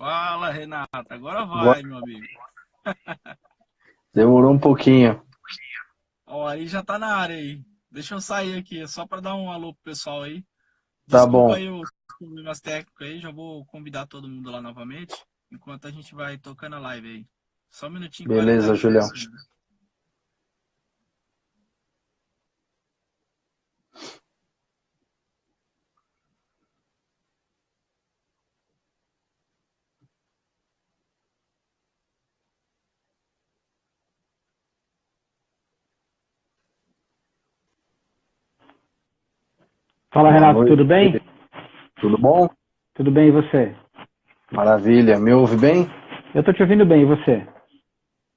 Fala, Renata. Agora Boa- vai, meu amigo. Demorou um pouquinho. Ó, aí já tá na área aí. Deixa eu sair aqui, só para dar um alô pro pessoal aí. Tá Desculpa bom. aí os problemas técnicos aí, já vou convidar todo mundo lá novamente, enquanto a gente vai tocando a live aí. Só um minutinho que vai loadar Beleza, aqui pra Julião. você. Fala, Boa Renato, noite. tudo bem? Tudo bom? Tudo bem, e você? Maravilha. Me ouve bem? Eu tô te ouvindo bem, e você?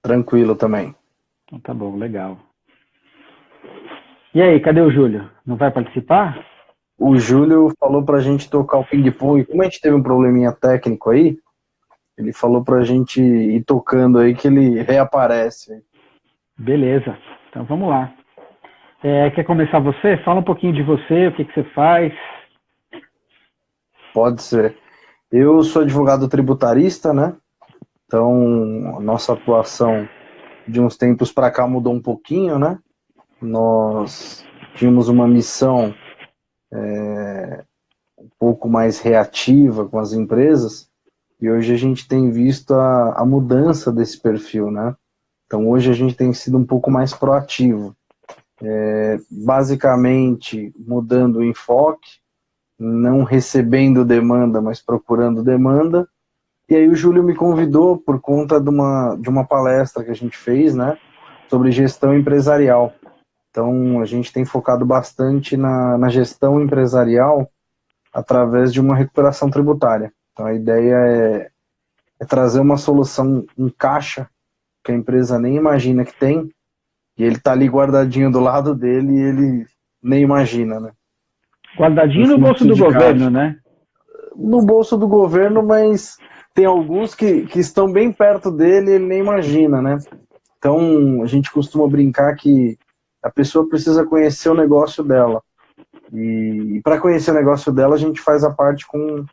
Tranquilo também. Então tá bom, legal. E aí, cadê o Júlio? Não vai participar? O Júlio falou pra gente tocar o ping-pong. Como a gente teve um probleminha técnico aí, ele falou pra gente ir tocando aí que ele reaparece. Beleza, então vamos lá. Quer começar você? Fala um pouquinho de você, o que você faz. Pode ser. Eu sou advogado tributarista, né? Então, a nossa atuação de uns tempos pra cá mudou um pouquinho, né? Nós tínhamos uma missão um pouco mais reativa com as empresas, e hoje a gente tem visto a mudança desse perfil, né? Então hoje a gente tem sido um pouco mais proativo, basicamente mudando o enfoque, não recebendo demanda, mas procurando demanda. E aí o Júlio me convidou por conta de uma palestra que a gente fez, né, sobre gestão empresarial. Então a gente tem focado bastante na gestão empresarial através de uma recuperação tributária. Então a ideia é trazer uma solução em caixa que a empresa nem imagina que tem, e ele está ali guardadinho do lado dele e ele nem imagina, né? Um Guardadinho no bolso fluxo do de governo, caixa. né? No bolso do governo, mas tem alguns que estão bem perto dele e ele nem imagina, né? Então a gente costuma brincar que a pessoa precisa conhecer o negócio dela. E para conhecer o negócio dela, a gente faz a parte com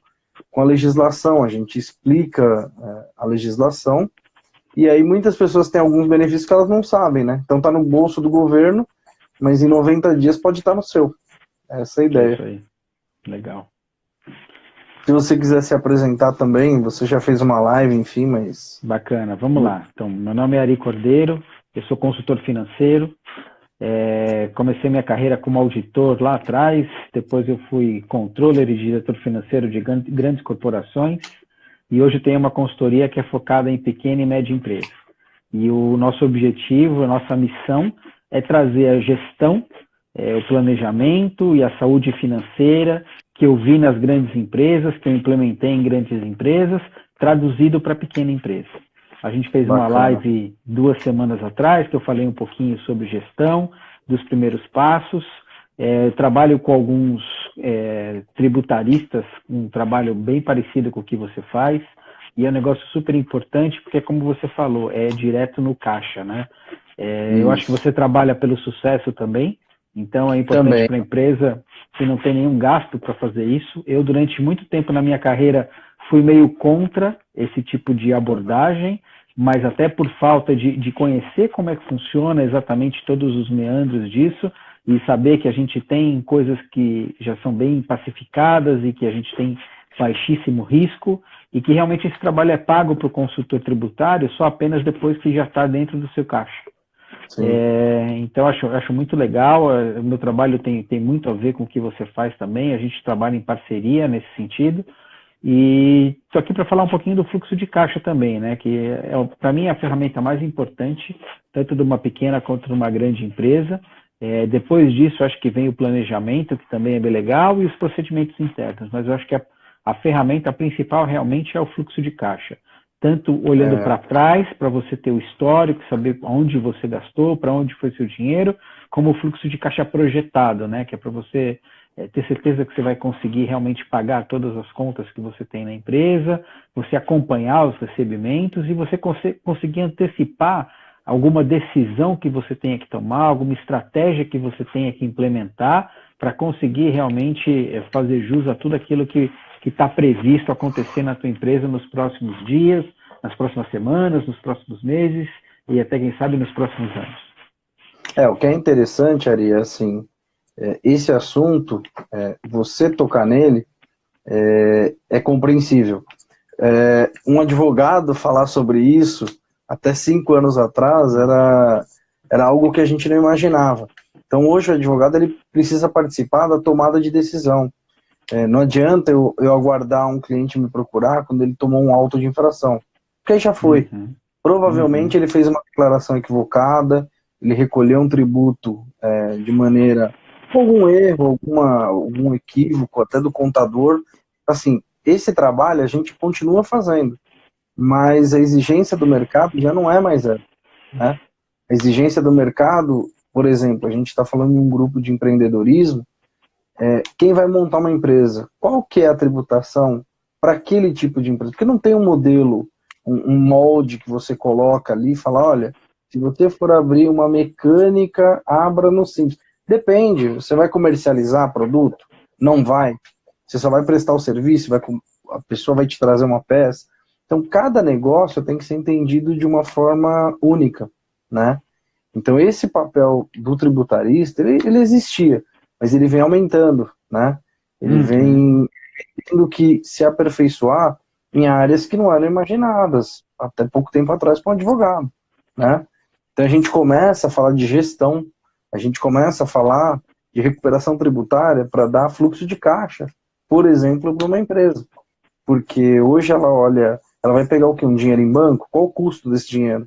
a legislação, a gente explica a legislação, e aí muitas pessoas têm alguns benefícios que elas não sabem, né? Então tá no bolso do governo, mas em 90 dias pode estar no seu. Essa é a É isso ideia. aí, legal. Se você quiser se apresentar também, você já fez uma live, enfim, mas... Bacana, vamos lá. Então, meu nome é Ari Cordeiro, eu sou consultor financeiro. Comecei minha carreira como auditor lá atrás, depois eu fui controller e diretor financeiro de grandes corporações, e hoje tenho uma consultoria que é focada em pequena e média empresa. E o nosso objetivo, a nossa missão é trazer a gestão, o planejamento e a saúde financeira que eu vi nas grandes empresas, que eu implementei em grandes empresas, traduzido para pequena empresa. A gente fez uma Bacana. live 2 semanas atrás, que eu falei um pouquinho sobre gestão, dos primeiros passos. Eu trabalho com alguns tributaristas, um trabalho bem parecido com o que você faz, e é um negócio super importante, porque como você falou, é direto no caixa, né? Eu acho que Isso. você trabalha pelo sucesso também, então é importante Também. para a empresa que não tem nenhum gasto para fazer isso. Eu, durante muito tempo na minha carreira, fui meio contra esse tipo de abordagem, mas até por falta de conhecer como é que funciona exatamente todos os meandros disso, e saber que a gente tem coisas que já são bem pacificadas e que a gente tem baixíssimo risco, e que realmente esse trabalho é pago para o consultor tributário só apenas depois que já está dentro do seu caixa. Sim. Então, acho muito legal. O meu trabalho tem muito a ver com o que você faz também. A gente trabalha em parceria nesse sentido. E estou aqui para falar um pouquinho do fluxo de caixa também, né? Que para mim é a ferramenta mais importante, tanto de uma pequena quanto de uma grande empresa. Depois disso, acho que vem o planejamento, que também é bem legal, e os procedimentos internos. Mas eu acho que a ferramenta principal realmente é o fluxo de caixa. Tanto olhando para trás, para você ter o histórico, saber onde você gastou, para onde foi seu dinheiro, como o fluxo de caixa projetado, né? Que é para você ter certeza que você vai conseguir realmente pagar todas as contas que você tem na empresa, você acompanhar os recebimentos e você conseguir antecipar alguma decisão que você tenha que tomar, alguma estratégia que você tenha que implementar para conseguir realmente fazer jus a tudo aquilo que que está previsto acontecer na tua empresa nos próximos dias, nas próximas semanas, nos próximos meses e até, quem sabe, nos próximos anos? O que é interessante, Ari, assim, esse assunto, você tocar nele, é compreensível. Um advogado falar sobre isso, até 5 anos atrás, era algo que a gente não imaginava. Então, hoje, o advogado ele precisa participar da tomada de decisão. Não adianta eu aguardar um cliente me procurar quando ele tomou um auto de infração, porque aí já foi. Provavelmente ele fez uma declaração equivocada, ele recolheu um tributo de maneira, com algum erro, algum equívoco, até do contador. Assim, esse trabalho a gente continua fazendo, mas a exigência do mercado já não é mais essa, né? A exigência do mercado, por exemplo, a gente está falando de um grupo de empreendedorismo, quem vai montar uma empresa, qual que é a tributação para aquele tipo de empresa? Porque não tem um modelo, um molde que você coloca ali e fala, olha, se você for abrir uma mecânica, abra no Simples. Depende, você vai comercializar produto? Não vai. Você só vai prestar o serviço, a pessoa vai te trazer uma peça. Então, cada negócio tem que ser entendido de uma forma única, né? Então, esse papel do tributarista, ele existia, mas ele vem aumentando, né? Ele vem tendo que se aperfeiçoar em áreas que não eram imaginadas até pouco tempo atrás para um advogado, né? Então, a gente começa a falar de gestão, a gente começa a falar de recuperação tributária para dar fluxo de caixa, por exemplo, para uma empresa. Porque hoje ela vai pegar o quê? Um dinheiro em banco? Qual o custo desse dinheiro?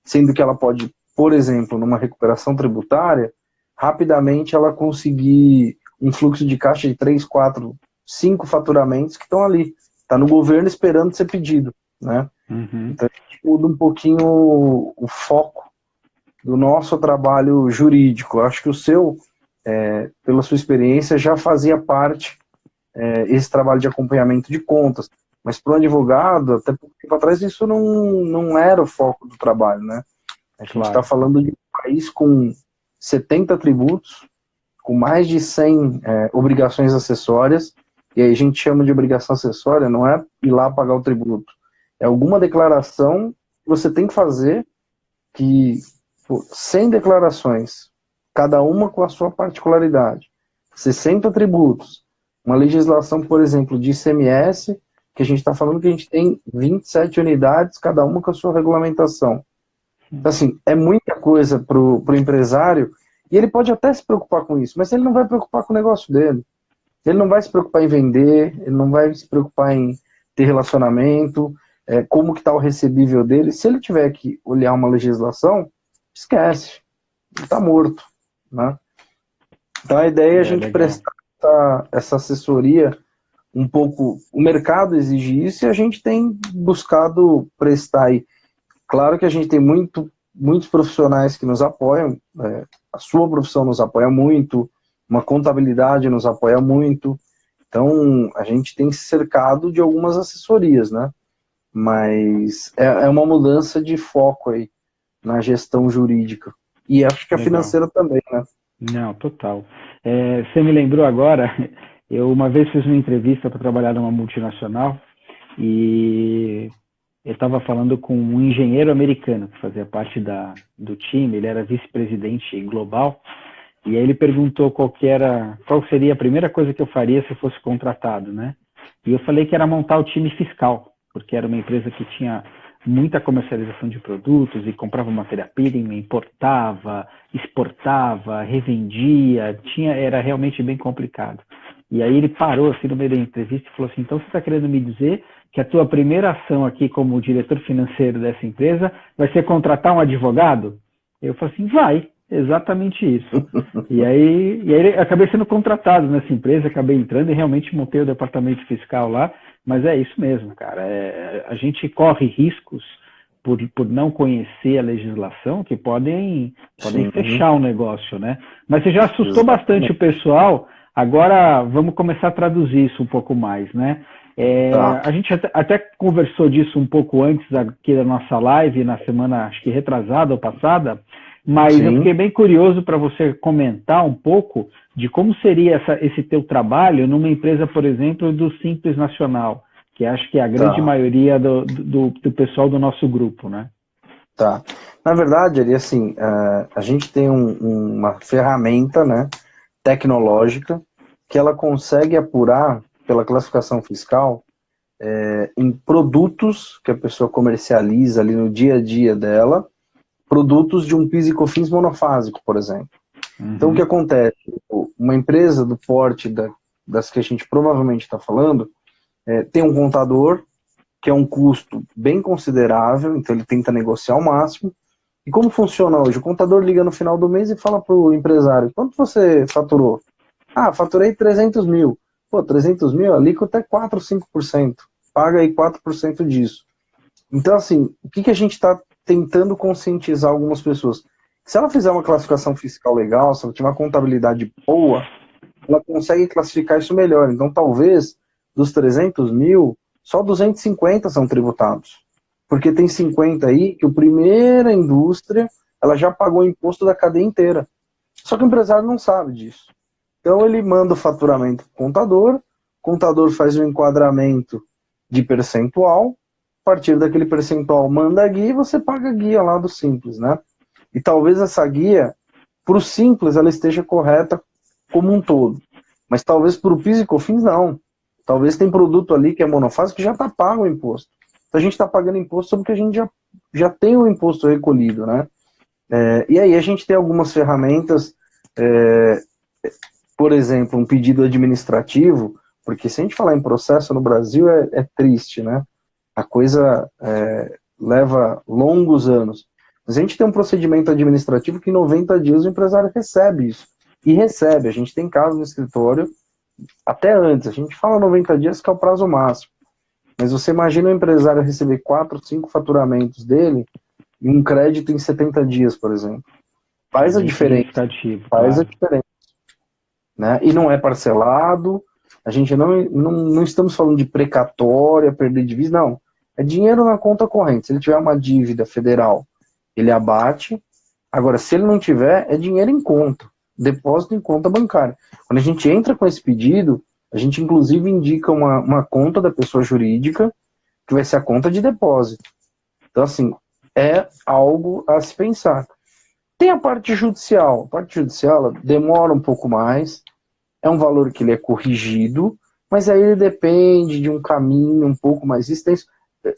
Sendo que ela pode, por exemplo, numa recuperação tributária, rapidamente ela conseguir um fluxo de caixa de 3, 4, 5 faturamentos que estão ali. Está no governo esperando ser pedido, né? Então a gente muda um pouquinho o foco do nosso trabalho jurídico. Eu acho que o seu, pela sua experiência, já fazia parte esse trabalho de acompanhamento de contas. Mas para um advogado, até pouco tempo atrás, isso não era o foco do trabalho, né? A gente está falando de um país com 70 tributos, com mais de 100 obrigações acessórias, e aí a gente chama de obrigação acessória, não é ir lá pagar o tributo. É alguma declaração que você tem que fazer, que 100 declarações, cada uma com a sua particularidade, 60 tributos, uma legislação, por exemplo, de ICMS, que a gente está falando que a gente tem 27 unidades, cada uma com a sua regulamentação. Então, assim, é muita coisa para o empresário, e ele pode até se preocupar com isso, mas ele não vai preocupar com o negócio dele. Ele não vai se preocupar em vender, ele não vai se preocupar em ter relacionamento, como que está o recebível dele. Se ele tiver que olhar uma legislação, esquece, ele está morto, né? Então a ideia é a gente prestar essa assessoria um pouco. O mercado exige isso e a gente tem buscado prestar aí. Claro que a gente tem muitos profissionais que nos apoiam, a sua profissão nos apoia muito, uma contabilidade nos apoia muito, então a gente tem se cercado de algumas assessorias, né? Mas é uma mudança de foco aí na gestão jurídica. E acho que a financeira também, né? Não, total. Você me lembrou agora, eu uma vez fiz uma entrevista para trabalhar numa multinacional e eu estava falando com um engenheiro americano que fazia parte do time, ele era vice-presidente global, e aí ele perguntou qual seria a primeira coisa que eu faria se eu fosse contratado, né? E eu falei que era montar o time fiscal, porque era uma empresa que tinha muita comercialização de produtos e comprava matéria-prima, importava, exportava, revendia, era realmente bem complicado. E aí ele parou assim no meio da entrevista e falou assim, então você está querendo me dizer que a tua primeira ação aqui como diretor financeiro dessa empresa vai ser contratar um advogado? Eu falei assim, vai, exatamente isso. E aí acabei sendo contratado nessa empresa, acabei entrando e realmente montei o departamento fiscal lá, mas é isso mesmo, cara. A gente corre riscos por não conhecer a legislação que podem fechar o negócio, né? Mas você já assustou bastante o pessoal, agora vamos começar a traduzir isso um pouco mais, né? A gente até conversou disso um pouco antes aqui da nossa live, na semana, acho que retrasada ou passada, Mas Sim. eu fiquei bem curioso para você comentar um pouco de como seria esse teu trabalho numa empresa, por exemplo, do Simples Nacional, que acho que é a grande Tá. maioria do pessoal do nosso grupo, né? Tá. Na verdade, ali, assim, a gente tem uma ferramenta, né, tecnológica que ela consegue apurar pela classificação fiscal em produtos que a pessoa comercializa ali no dia a dia dela, produtos de um PIS e COFINS monofásico, por exemplo. Então, o que acontece? Uma empresa do porte das que a gente provavelmente está falando tem um contador, que é um custo bem considerável, então ele tenta negociar ao máximo. E como funciona hoje? O contador liga no final do mês e fala para o empresário, quanto você faturou? Ah, faturei 300 mil. Pô, 300 mil, a alíquota é 4, 5%. Paga aí 4% disso. Então, assim, o que a gente está tentando conscientizar algumas pessoas? Se ela fizer uma classificação fiscal legal, se ela tiver uma contabilidade boa, ela consegue classificar isso melhor. Então, talvez, dos 300 mil, só 250 são tributados. Porque tem 50 aí que a primeira indústria, ela já pagou imposto da cadeia inteira. Só que o empresário não sabe disso. Então, ele manda o faturamento para o contador faz um enquadramento de percentual, a partir daquele percentual manda a guia e você paga a guia lá do Simples, né? E talvez essa guia, para o Simples, ela esteja correta como um todo. Mas talvez para o PIS e COFINS, não. Talvez tem produto ali que é monofásico que já está pago o imposto. Então a gente está pagando imposto sobre o que a gente já tem o imposto recolhido, né? E aí a gente tem algumas ferramentas, por exemplo, um pedido administrativo, porque se a gente falar em processo no Brasil é triste, né? A coisa leva longos anos. Mas a gente tem um procedimento administrativo que em 90 dias o empresário recebe isso. E recebe, a gente tem casos no escritório, até antes, a gente fala 90 dias que é o prazo máximo. Mas você imagina o empresário receber 4, 5 faturamentos dele e um crédito em 70 dias, por exemplo. Faz a diferença. Faz a diferença. Né? E não é parcelado, a gente não estamos falando de precatória, perder divisa, não. É dinheiro na conta corrente. Se ele tiver uma dívida federal, ele abate. Agora, se ele não tiver, é dinheiro em conta. Depósito em conta bancária. Quando a gente entra com esse pedido, a gente inclusive indica uma conta da pessoa jurídica, que vai ser a conta de depósito. Então, assim, é algo a se pensar. Tem a parte judicial. A parte judicial ela demora um pouco mais, é um valor que ele é corrigido, mas aí ele depende de um caminho um pouco mais extenso.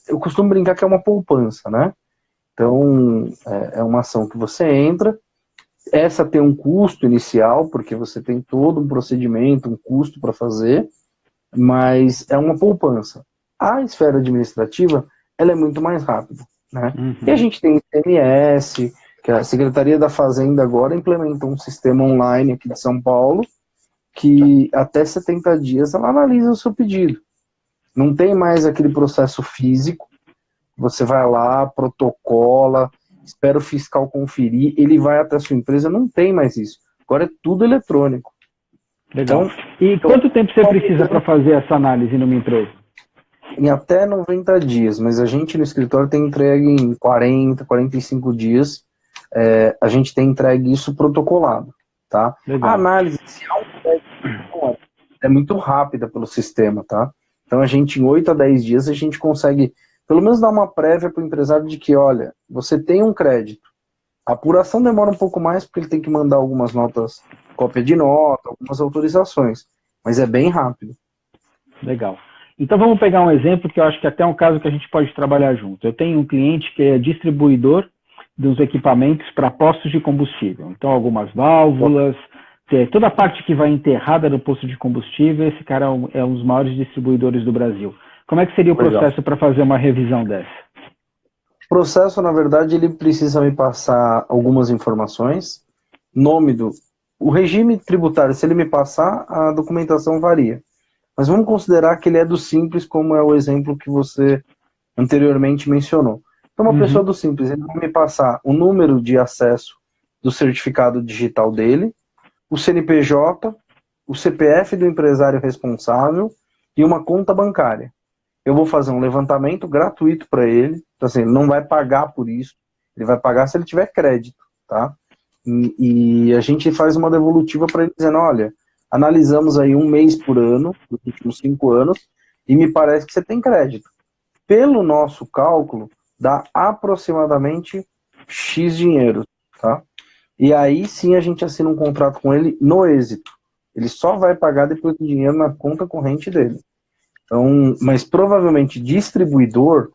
Eu costumo brincar que é uma poupança, né? Então, é uma ação que você entra, essa tem um custo inicial, porque você tem todo um procedimento, um custo para fazer, mas é uma poupança. A esfera administrativa, ela é muito mais rápida, né? E a gente tem ICMS, que a Secretaria da Fazenda agora implementou um sistema online aqui de São Paulo, que até 70 dias ela analisa o seu pedido. Não tem mais aquele processo físico, você vai lá, protocola, espera o fiscal conferir, ele vai até a sua empresa, não tem mais isso. Agora é tudo eletrônico. Legal. Então, e quanto tempo você precisa para fazer essa análise numa empresa? Em até 90 dias, mas a gente no escritório tem entregue em 40, 45 dias, a gente tem entregue isso protocolado, tá? Legal. A análise é muito rápida pelo sistema, tá? Então a gente, em 8 a 10 dias, a gente consegue pelo menos dar uma prévia para o empresário de que, olha, você tem um crédito. A apuração demora um pouco mais porque ele tem que mandar algumas notas, cópia de nota, algumas autorizações, mas é bem rápido. Legal. Então vamos pegar um exemplo que eu acho que até é um caso que a gente pode trabalhar junto. Eu tenho um cliente que é distribuidor dos equipamentos para postos de combustível. Então algumas válvulas, toda a parte que vai enterrada no posto de combustível, esse cara é um dos maiores distribuidores do Brasil. Como é que seria o processo para fazer uma revisão dessa? O processo, na verdade, ele precisa me passar algumas informações. O regime tributário, se ele me passar, a documentação varia. Mas vamos considerar que ele é do Simples, como é o exemplo que você anteriormente mencionou. Então, uma pessoa do Simples, ele vai me passar o número de acesso do certificado digital dele, o CNPJ, o CPF do empresário responsável e uma conta bancária. Eu vou fazer um levantamento gratuito para ele, então assim, ele não vai pagar por isso, ele vai pagar se ele tiver crédito. tá? E a gente faz uma devolutiva para ele dizendo, olha, analisamos aí 1 mês por ano, nos últimos 5 anos, e me parece que você tem crédito. Pelo nosso cálculo, dá aproximadamente X dinheiro, tá? E aí sim a gente assina um contrato com ele no êxito. Ele só vai pagar depois do dinheiro na conta corrente dele. Então, mas provavelmente distribuidor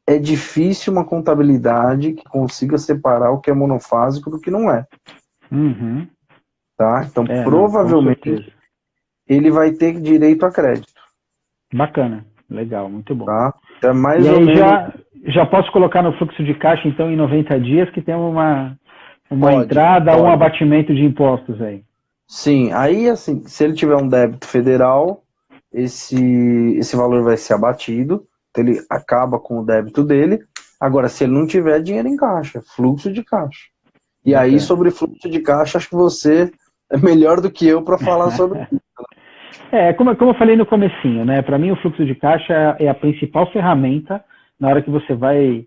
é difícil uma contabilidade que consiga separar o que é monofásico do que não é. Uhum. Tá? Então, Não, provavelmente ele vai ter direito a crédito. Bacana, legal, muito bom. Tá? Então, mais e ou aí menos... já posso colocar no fluxo de caixa, então, em 90 dias, que tem uma Pode, entrada ou um pode. abatimento de impostos aí. Sim, aí assim, se ele tiver um débito federal, esse valor vai ser abatido, então ele acaba com o débito dele. Agora, se ele não tiver dinheiro em caixa, fluxo de caixa. E Bacana. aí, sobre fluxo de caixa, acho que você é melhor do que eu para falar sobre isso. Como eu falei no comecinho, né? Para mim o fluxo de caixa é a principal ferramenta na hora que você vai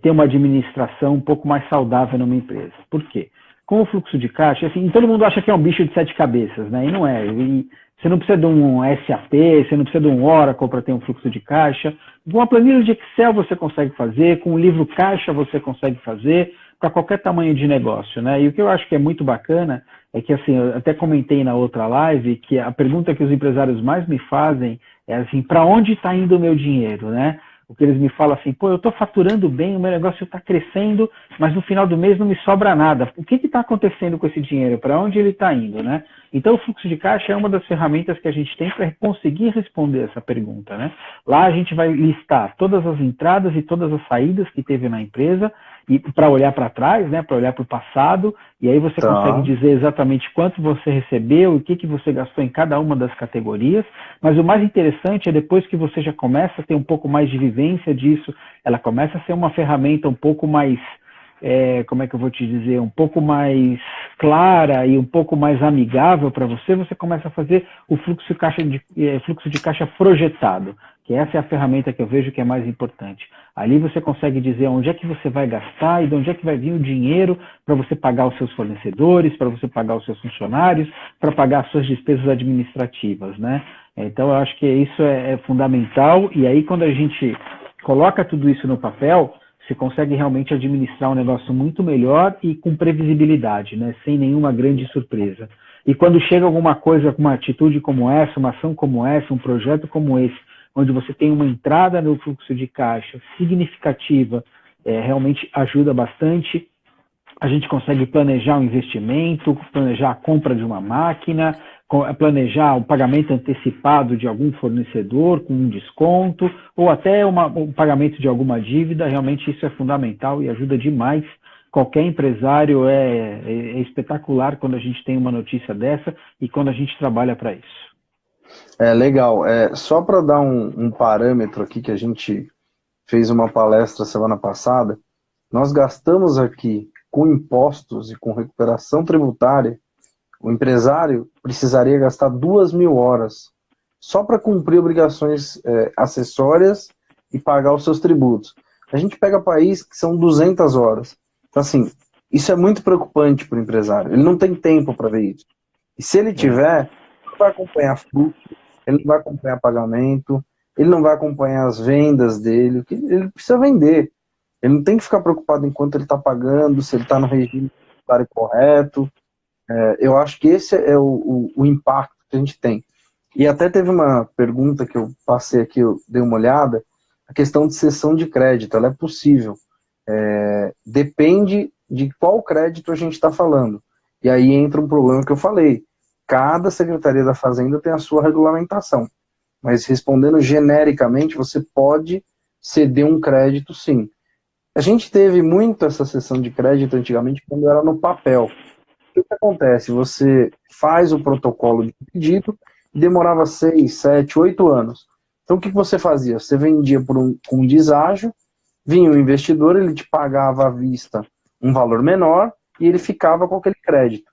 ter uma administração um pouco mais saudável numa empresa. Por quê? Com o fluxo de caixa, assim, todo mundo acha que é um bicho de 7 cabeças, né? E não é. E você não precisa de um SAP, você não precisa de um Oracle para ter um fluxo de caixa. Com uma planilha de Excel você consegue fazer, com um livro caixa você consegue fazer, para qualquer tamanho de negócio, né? E o que eu acho que é muito bacana é que, assim, eu até comentei na outra live que a pergunta que os empresários mais me fazem é assim, para onde está indo o meu dinheiro, né? O que eles me falam assim, pô, eu estou faturando bem, o meu negócio está crescendo, mas no final do mês não me sobra nada. O que está acontecendo com esse dinheiro? Para onde ele está indo, né? Então, o fluxo de caixa é uma das ferramentas que a gente tem para conseguir responder essa pergunta, né? Lá a gente vai listar todas as entradas e todas as saídas que teve na empresa e para olhar para trás, né? Para olhar para o passado, e aí você consegue dizer exatamente quanto você recebeu, o que você gastou em cada uma das categorias. Mas o mais interessante é depois que você já começa a ter um pouco mais de vivência disso, ela começa a ser uma ferramenta um pouco mais, como é que eu vou te dizer, um pouco mais clara e um pouco mais amigável para você, você começa a fazer o fluxo de caixa projetado, que essa é a ferramenta que eu vejo que é mais importante. Ali você consegue dizer onde é que você vai gastar e de onde é que vai vir o dinheiro para você pagar os seus fornecedores, para você pagar os seus funcionários, para pagar as suas despesas administrativas, né? Então, eu acho que isso é fundamental, e aí quando a gente coloca tudo isso no papel, você consegue realmente administrar um negócio muito melhor e com previsibilidade, né? Sem nenhuma grande surpresa. E quando chega alguma coisa, uma atitude como essa, uma ação como essa, um projeto como esse, onde você tem uma entrada no fluxo de caixa significativa, realmente ajuda bastante. A gente consegue planejar um investimento, planejar a compra de uma máquina, planejar o pagamento antecipado de algum fornecedor com um desconto, ou até o pagamento de alguma dívida. Realmente isso é fundamental e ajuda demais. Qualquer empresário é espetacular quando a gente tem uma notícia dessa e quando a gente trabalha para isso. Legal. Só para dar um parâmetro aqui, que a gente fez uma palestra semana passada, nós gastamos aqui com impostos e com recuperação tributária, o empresário precisaria gastar 2.000 horas só para cumprir obrigações acessórias e pagar os seus tributos. A gente pega país que são 200 horas. Então, assim, isso é muito preocupante para o empresário. Ele não tem tempo para ver isso. E se ele tiver, ele não vai acompanhar fluxo, ele não vai acompanhar pagamento, ele não vai acompanhar as vendas dele, ele precisa vender. Ele não tem que ficar preocupado enquanto ele está pagando, se ele está no regime tributário correto. Eu acho que esse é o impacto que a gente tem. E até teve uma pergunta que eu passei aqui, eu dei uma olhada, a questão de cessão de crédito, ela é possível. Depende de qual crédito a gente está falando. E aí entra um problema que eu falei. Cada Secretaria da Fazenda tem a sua regulamentação. Mas respondendo genericamente, você pode ceder um crédito, sim. A gente teve muito essa cessão de crédito antigamente quando era no papel. O que acontece? Você faz o protocolo de pedido e demorava 6, 7, 8 anos. Então o que você fazia? Você vendia com um deságio, vinha o investidor, ele te pagava à vista um valor menor e ele ficava com aquele crédito.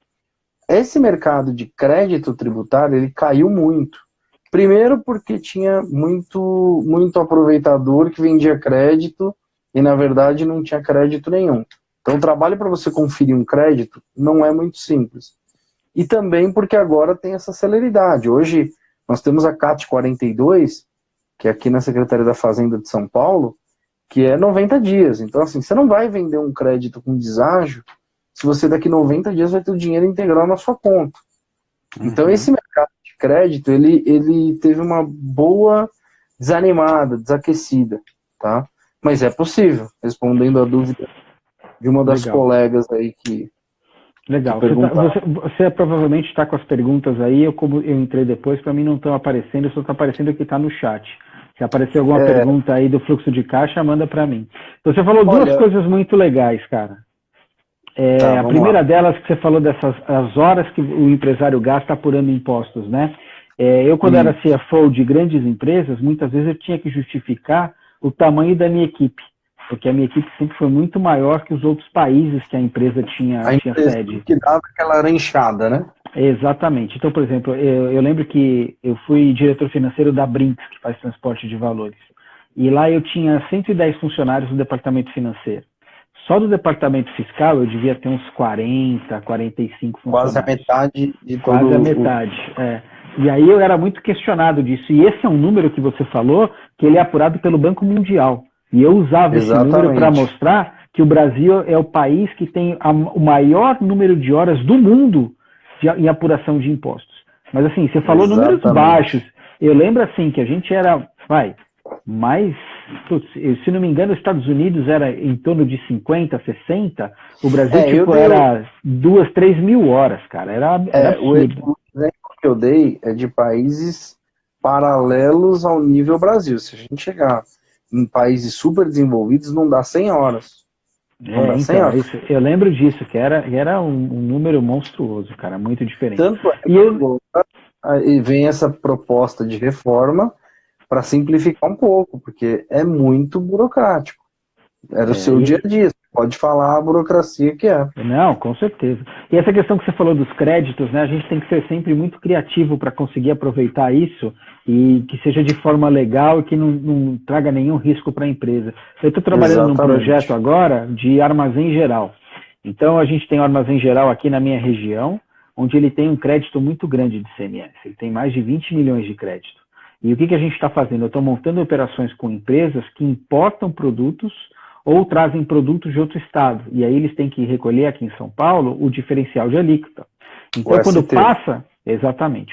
Esse mercado de crédito tributário, ele caiu muito. Primeiro porque tinha muito aproveitador que vendia crédito e na verdade não tinha crédito nenhum. Então o trabalho para você conferir um crédito não é muito simples. E também porque agora tem essa celeridade. Hoje nós temos a CAT 42, que é aqui na Secretaria da Fazenda de São Paulo, que é 90 dias. Então, assim, você não vai vender um crédito com deságio se você daqui 90 dias vai ter o dinheiro integral na sua conta. Então, esse mercado de crédito, ele teve uma boa desanimada, desaquecida, tá? Mas é possível, respondendo a dúvida de uma das colegas aí que... Legal. Você provavelmente está com as perguntas aí, como eu entrei depois, para mim não estão aparecendo, só está aparecendo o que está no chat. Se aparecer alguma pergunta aí do fluxo de caixa, manda para mim. Então, você falou duas coisas muito legais, cara. A primeira delas, que você falou dessas as horas que o empresário gasta apurando impostos, né? Eu, quando era CFO de grandes empresas, muitas vezes eu tinha que justificar o tamanho da minha equipe, porque a minha equipe sempre foi muito maior que os outros países que a empresa tinha sede. Que dava aquela aranchada, né? Exatamente. Então, por exemplo, eu lembro que eu fui diretor financeiro da Brinks, que faz transporte de valores. E lá eu tinha 110 funcionários no departamento financeiro. Só do departamento fiscal eu devia ter uns 40, 45 funcionários. Quase a metade de todo Quase a metade, E aí eu era muito questionado disso. E esse é um número que você falou, que ele é apurado pelo Banco Mundial. E eu usava esse número para mostrar que o Brasil é o país que tem o maior número de horas do mundo em apuração de impostos. Mas assim, você falou números baixos. Eu lembro assim que a gente era, se não me engano, os Estados Unidos era em torno de 50, 60, o Brasil era 2, 3 mil horas, cara. Era absurdo. O exemplo que eu dei é de países paralelos ao nível Brasil. Se a gente chegar em países super desenvolvidos, não dá 100 horas. Eu lembro disso, que era um número monstruoso, cara, muito diferente. Tanto e vem essa proposta de reforma para simplificar um pouco, porque é muito burocrático. Era o seu dia a dia. Pode falar a burocracia que é. Não, com certeza. E essa questão que você falou dos créditos, né? A gente tem que ser sempre muito criativo para conseguir aproveitar isso e que seja de forma legal e que não traga nenhum risco para a empresa. Eu estou trabalhando num projeto agora de armazém geral. Então, a gente tem um armazém geral aqui na minha região, onde ele tem um crédito muito grande de CMS. Ele tem mais de 20 milhões de crédito. E o que a gente está fazendo? Eu estou montando operações com empresas que importam produtos ou trazem produtos de outro estado. E aí eles têm que recolher aqui em São Paulo o diferencial de alíquota. Então,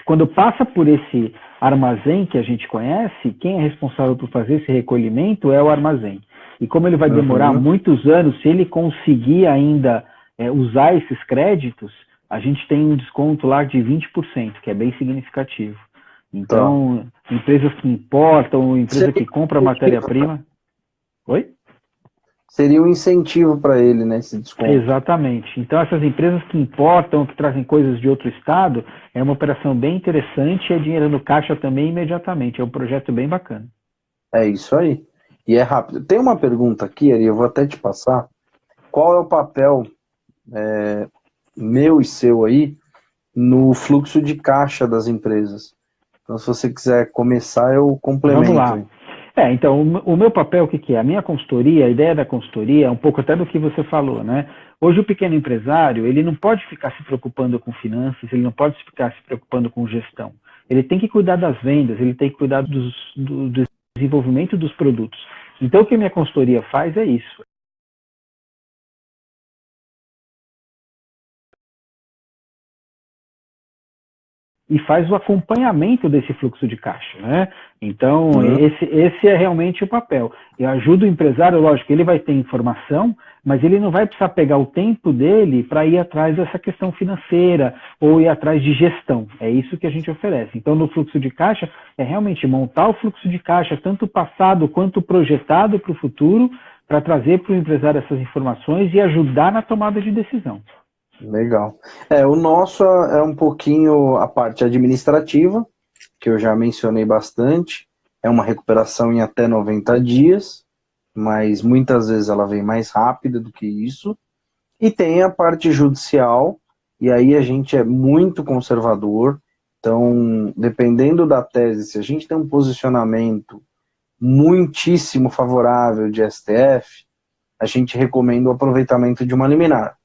quando passa por esse armazém que a gente conhece, quem é responsável por fazer esse recolhimento é o armazém. E como ele vai demorar muitos anos, se ele conseguir ainda usar esses créditos, a gente tem um desconto lá de 20%, que é bem significativo. Então, empresas que importam, empresa que compra matéria-prima... Oi? Seria um incentivo para ele, né, esse desconto. Exatamente. Então, essas empresas que importam, que trazem coisas de outro estado, é uma operação bem interessante, é dinheiro no caixa também imediatamente. É um projeto bem bacana. É isso aí. E é rápido. Tem uma pergunta aqui, Ari, eu vou até te passar. Qual é o papel meu e seu aí no fluxo de caixa das empresas? Então, se você quiser começar, eu complemento. Vamos lá. Então, o meu papel, o que é? A minha consultoria, a ideia da consultoria é um pouco até do que você falou, né? Hoje o pequeno empresário, ele não pode ficar se preocupando com finanças, ele não pode ficar se preocupando com gestão. Ele tem que cuidar das vendas, ele tem que cuidar do desenvolvimento dos produtos. Então, o que a minha consultoria faz é isso. E faz o acompanhamento desse fluxo de caixa, né? Então, esse é realmente o papel. Eu ajudo o empresário, lógico, ele vai ter informação, mas ele não vai precisar pegar o tempo dele para ir atrás dessa questão financeira ou ir atrás de gestão. É isso que a gente oferece. Então, no fluxo de caixa, é realmente montar o fluxo de caixa, tanto passado quanto projetado para o futuro, para trazer para o empresário essas informações e ajudar na tomada de decisão. Legal. O nosso é um pouquinho a parte administrativa, que eu já mencionei bastante. É uma recuperação em até 90 dias, mas muitas vezes ela vem mais rápida do que isso. E tem a parte judicial, e aí a gente é muito conservador. Então, dependendo da tese, se a gente tem um posicionamento muitíssimo favorável de STF, a gente recomenda o aproveitamento de uma liminar.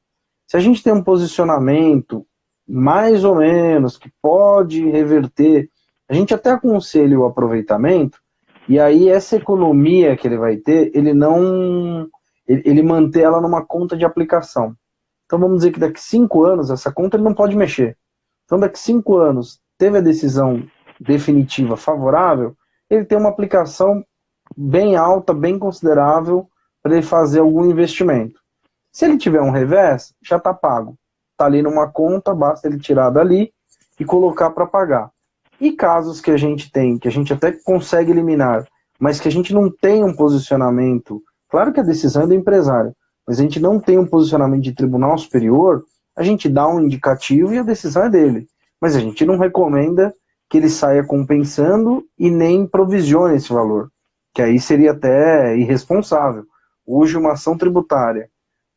Se a gente tem um posicionamento mais ou menos que pode reverter, a gente até aconselha o aproveitamento, e aí essa economia que ele vai ter, ele manter ela numa conta de aplicação. Então vamos dizer que daqui 5 anos essa conta ele não pode mexer. Então daqui 5 anos teve a decisão definitiva favorável, ele tem uma aplicação bem alta, bem considerável para ele fazer algum investimento. Se ele tiver um revés, já está pago. Está ali numa conta, basta ele tirar dali e colocar para pagar. E casos que a gente tem, que a gente até consegue eliminar, mas que a gente não tem um posicionamento, claro que a decisão é do empresário, mas a gente não tem um posicionamento de tribunal superior, a gente dá um indicativo e a decisão é dele. Mas a gente não recomenda que ele saia compensando e nem provisione esse valor, que aí seria até irresponsável. Hoje uma ação tributária,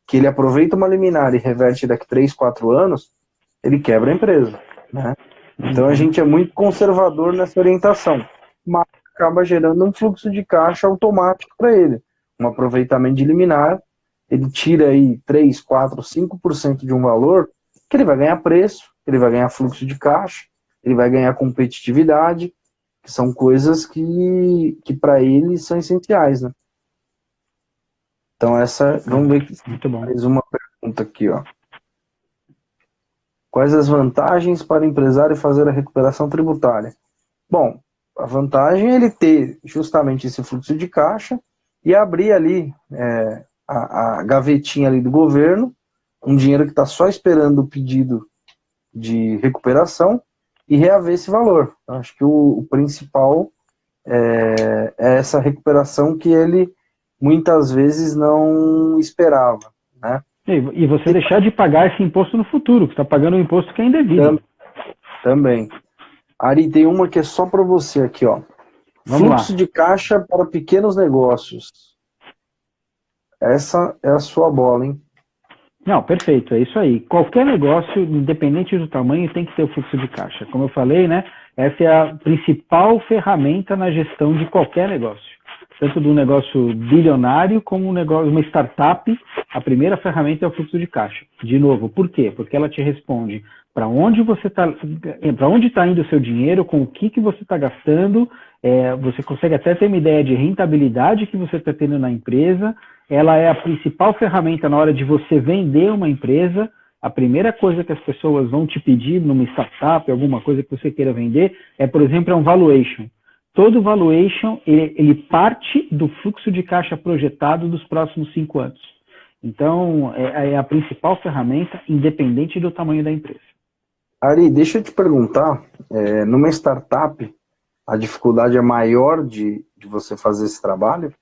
que ele aproveita uma liminar e reverte daqui 3, 4 anos, ele quebra a empresa, né? Então a gente é muito conservador nessa orientação, mas acaba gerando um fluxo de caixa automático para ele. Um aproveitamento de liminar, ele tira aí 3, 4, 5% de um valor, que ele vai ganhar preço, ele vai ganhar fluxo de caixa, ele vai ganhar competitividade, que são coisas que para ele são essenciais, né? Então vamos ver Muito bom. mais uma pergunta aqui, ó. Quais as vantagens para o empresário fazer a recuperação tributária? Bom, a vantagem é ele ter justamente esse fluxo de caixa e abrir ali a gavetinha ali do governo, um dinheiro que está só esperando o pedido de recuperação e reaver esse valor. Eu acho que o principal é essa recuperação que ele muitas vezes não esperava, né? E você deixar de pagar esse imposto no futuro, que está pagando um imposto que é indevido. Também. Ari, tem uma que é só para você aqui, ó. Fluxo de caixa para pequenos negócios. Essa é a sua bola, hein? Não, perfeito, é isso aí. Qualquer negócio, independente do tamanho, tem que ter o fluxo de caixa. Como eu falei, né? Essa é a principal ferramenta na gestão de qualquer negócio. Tanto do negócio bilionário como uma startup, a primeira ferramenta é o fluxo de caixa. De novo, por quê? Porque ela te responde para onde está indo o seu dinheiro, com o que você está gastando, você consegue até ter uma ideia de rentabilidade que você está tendo na empresa. Ela é a principal ferramenta na hora de você vender uma empresa. A primeira coisa que as pessoas vão te pedir numa startup, alguma coisa que você queira vender, por exemplo, um valuation. Todo valuation, ele parte do fluxo de caixa projetado dos próximos 5 anos. Então, é a principal ferramenta, independente do tamanho da empresa. Ari, deixa eu te perguntar, numa startup, a dificuldade é maior de você fazer esse trabalho?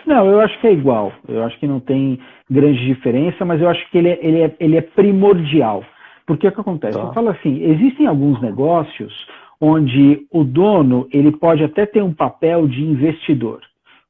Não, eu acho que é igual. Eu acho que não tem grande diferença, mas eu acho que ele é primordial. Porque o que acontece? Tá. Eu falo assim, existem alguns negócios onde o dono ele pode até ter um papel de investidor,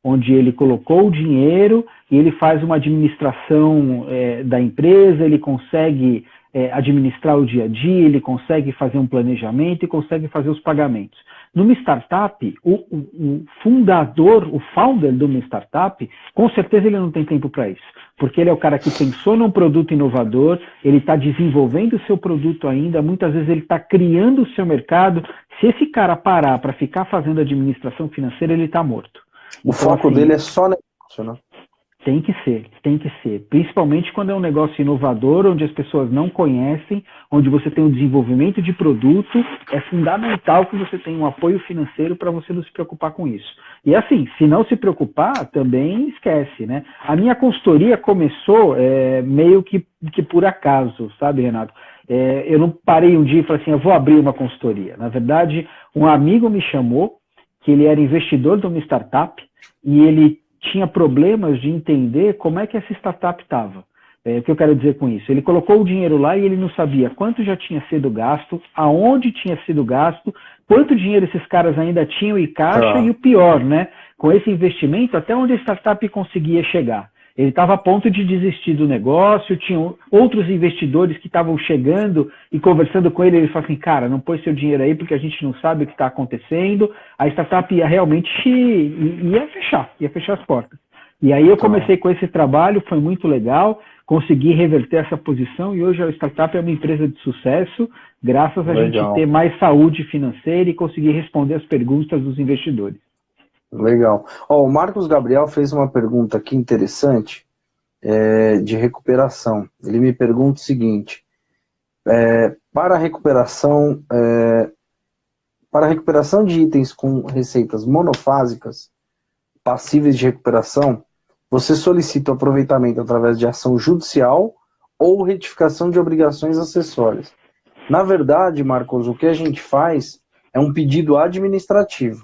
onde ele colocou o dinheiro e ele faz uma administração da empresa, ele consegue administrar o dia a dia, ele consegue fazer um planejamento e consegue fazer os pagamentos. Numa startup, o fundador, o founder de uma startup, com certeza ele não tem tempo para isso. Porque ele é o cara que pensou num produto inovador, ele está desenvolvendo o seu produto ainda, muitas vezes ele está criando o seu mercado. Se esse cara parar para ficar fazendo administração financeira, ele está morto. O foco dele é só negócio, né? Tem que ser. Principalmente quando é um negócio inovador, onde as pessoas não conhecem, onde você tem um desenvolvimento de produto, é fundamental que você tenha um apoio financeiro para você não se preocupar com isso. E assim, se não se preocupar, também esquece, né? A minha consultoria começou meio que por acaso, sabe, Renato? Eu não parei um dia e falei assim, eu vou abrir uma consultoria. Na verdade, um amigo me chamou, que ele era investidor de uma startup, e ele tinha problemas de entender como é que essa startup estava. O que eu quero dizer com isso? Ele colocou o dinheiro lá e ele não sabia quanto já tinha sido gasto, aonde tinha sido gasto, quanto dinheiro esses caras ainda tinham em caixa e o pior, né? Com esse investimento, até onde a startup conseguia chegar. Ele estava a ponto de desistir do negócio, tinha outros investidores que estavam chegando e conversando com ele, ele falou assim, cara, não põe seu dinheiro aí porque a gente não sabe o que está acontecendo. A startup ia realmente ia fechar as portas. E aí eu comecei com esse trabalho, foi muito legal, consegui reverter essa posição e hoje a startup é uma empresa de sucesso, graças a gente ter mais saúde financeira e conseguir responder as perguntas dos investidores. Legal. Ó, o Marcos Gabriel fez uma pergunta aqui interessante, de recuperação. Ele me pergunta o seguinte, para a recuperação de itens com receitas monofásicas, passíveis de recuperação, você solicita o aproveitamento através de ação judicial ou retificação de obrigações acessórias. Na verdade, Marcos, o que a gente faz é um pedido administrativo.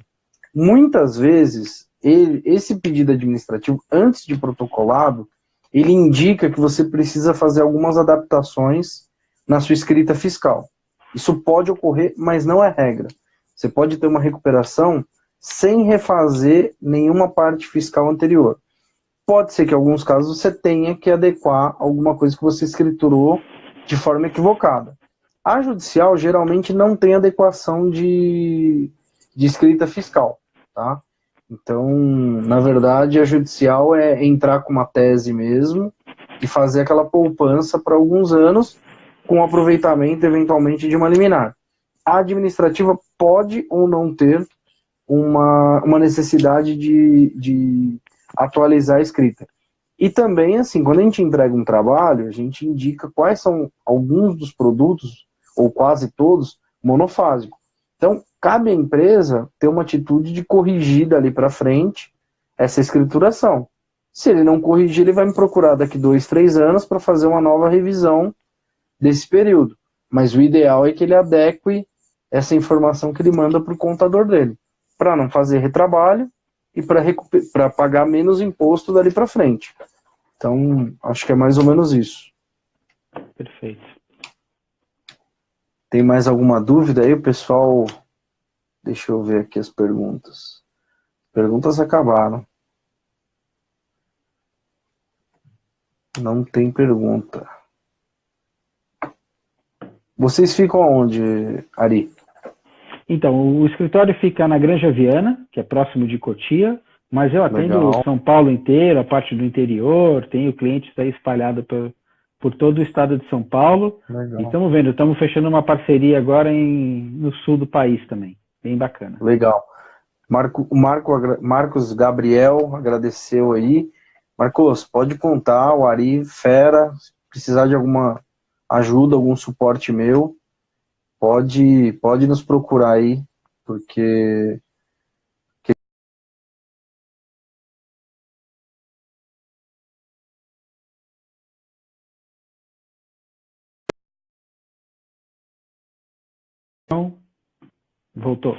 Muitas vezes, esse pedido administrativo, antes de protocolado, ele indica que você precisa fazer algumas adaptações na sua escrita fiscal. Isso pode ocorrer, mas não é regra. Você pode ter uma recuperação sem refazer nenhuma parte fiscal anterior. Pode ser que em alguns casos você tenha que adequar alguma coisa que você escriturou de forma equivocada. A judicial geralmente não tem adequação de escrita fiscal, tá? Então, na verdade, a judicial é entrar com uma tese mesmo e fazer aquela poupança para alguns anos com aproveitamento, eventualmente, de uma liminar. A administrativa pode ou não ter uma necessidade de atualizar a escrita. E também, assim, quando a gente entrega um trabalho, a gente indica quais são alguns dos produtos, ou quase todos, monofásicos. Então, cabe à empresa ter uma atitude de corrigir dali para frente essa escrituração. Se ele não corrigir, ele vai me procurar daqui 2, 3 anos para fazer uma nova revisão desse período. Mas o ideal é que ele adeque essa informação que ele manda para o contador dele, para não fazer retrabalho e para pagar menos imposto dali para frente. Então, acho que é mais ou menos isso. Perfeito. Tem mais alguma dúvida aí, pessoal? Deixa eu ver aqui as perguntas. Perguntas acabaram. Não tem pergunta. Vocês ficam aonde, Ari? Então, o escritório fica na Granja Viana, que é próximo de Cotia, mas eu atendo São Paulo inteiro, a parte do interior, tenho clientes aí espalhados por todo o estado de São Paulo. Legal. E estamos vendo, estamos fechando uma parceria agora no sul do país também, bem bacana. Legal. Marcos Gabriel agradeceu aí. Marcos, pode contar, o Ari, fera, se precisar de alguma ajuda, algum suporte meu, pode nos procurar aí, porque Então, voltou.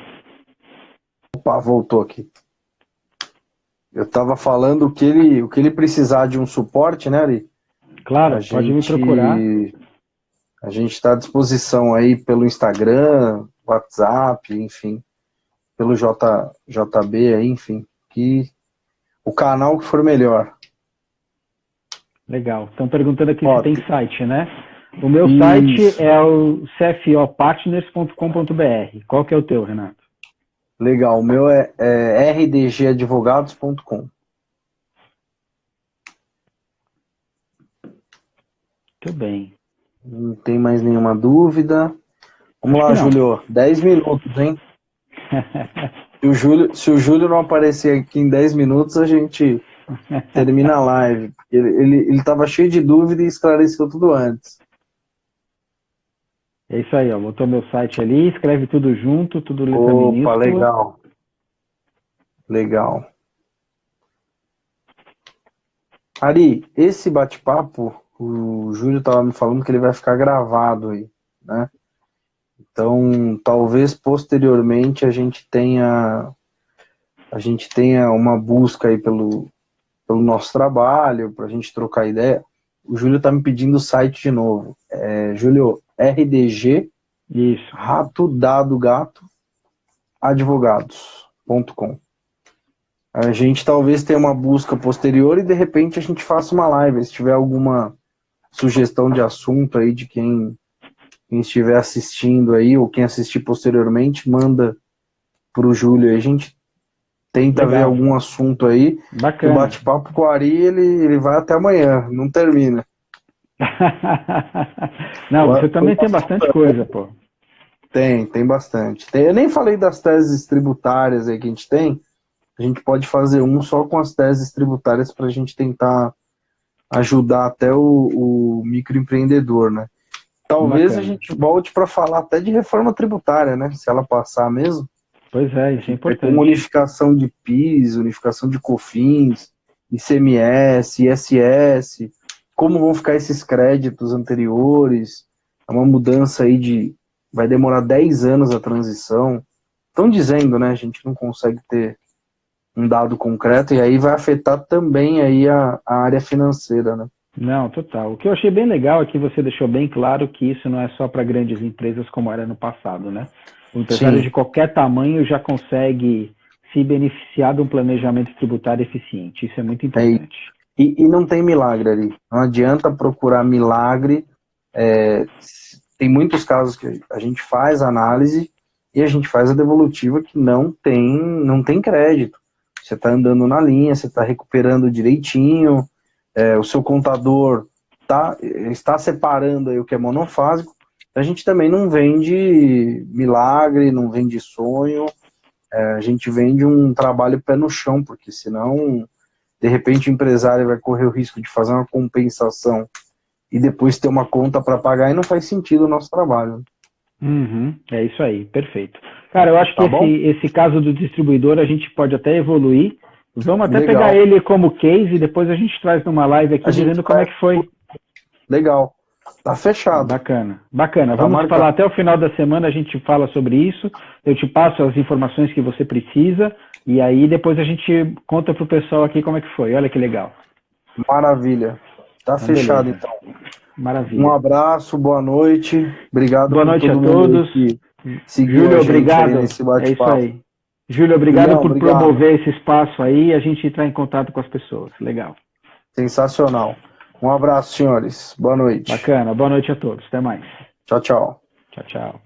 Opa, voltou aqui. Eu estava falando que ele precisar de um suporte, né, Ari? Claro, pode me procurar. A gente está à disposição aí pelo Instagram, WhatsApp, enfim, pelo JB aí, enfim, que o canal que for melhor. Legal. Estão perguntando aqui se tem site, né? O meu site é o cfopartners.com.br. Qual que é o teu, Renato? Legal, o meu é rdgadvogados.com. Muito bem. Não tem mais nenhuma dúvida. Vamos lá, Júlio. 10 minutos, hein? Se o Júlio não aparecer aqui em 10 minutos, a gente termina a live. Ele estava cheio de dúvida e esclareceu tudo antes. É isso aí, ó. Botou meu site ali, escreve tudo junto, tudo letra minúscula. Opa, legal. Legal. Ari, esse bate-papo, o Júlio estava me falando que ele vai ficar gravado aí, né? Então, talvez posteriormente a gente tenha uma busca aí pelo nosso trabalho, para a gente trocar ideia. O Júlio está me pedindo o site de novo. Júlio, RDG, isso. Rato, Dado, Gato, advogados.com. A gente talvez tenha uma busca posterior e de repente a gente faça uma live. Se tiver alguma sugestão de assunto aí de quem estiver assistindo aí, ou quem assistir posteriormente, manda para o Júlio aí. A gente tenta Legal. ver algum assunto aí. Bacana. O bate-papo com o Ari, ele vai até amanhã, não termina. Não, você também tem bastante coisa, pô. Tem bastante. Eu nem falei das teses tributárias aí que a gente tem. A gente pode fazer um só com as teses tributárias para a gente tentar ajudar até o microempreendedor, né? Talvez Bacana. a gente volte para falar até de reforma tributária, né? Se ela passar mesmo. Pois é, isso é importante. Com unificação de PIS, unificação de COFINS, ICMS, ISS, como vão ficar esses créditos anteriores, é uma mudança aí vai demorar 10 anos a transição. Estão dizendo, né? A gente não consegue ter um dado concreto e aí vai afetar também aí a área financeira, né? Não, total. O que eu achei bem legal é que você deixou bem claro que isso não é só para grandes empresas como era no passado, né? O empresário de qualquer tamanho já consegue se beneficiar de um planejamento tributário eficiente. Isso é muito importante. E não tem milagre ali. Não adianta procurar milagre. Tem muitos casos que a gente faz análise e a gente faz a devolutiva que não tem crédito. Você está andando na linha, você está recuperando direitinho, o seu contador está separando aí o que é monofásico. A gente também não vende milagre, não vende sonho, a gente vende um trabalho pé no chão, porque senão, de repente, o empresário vai correr o risco de fazer uma compensação e depois ter uma conta para pagar e não faz sentido o nosso trabalho. Uhum, é isso aí, perfeito. Cara, eu acho que esse caso do distribuidor a gente pode até evoluir. Vamos até pegar ele como case e depois a gente traz numa live aqui dizendo como é que foi. Legal. Tá fechado. Bacana. Vamos falar até o final da semana, a gente fala sobre isso. Eu te passo as informações que você precisa e aí depois a gente conta pro pessoal aqui como é que foi. Olha que legal. Maravilha. Tá fechado, beleza. Então. Maravilha. Um abraço, boa noite. Obrigado boa noite a todos. Júlio, obrigado. Nesse é isso aí. Júlio, obrigado por promover esse espaço aí e a gente entrar em contato com as pessoas. Legal. Sensacional. Um abraço, senhores. Boa noite. Bacana. Boa noite a todos. Até mais. Tchau, tchau. Tchau, tchau.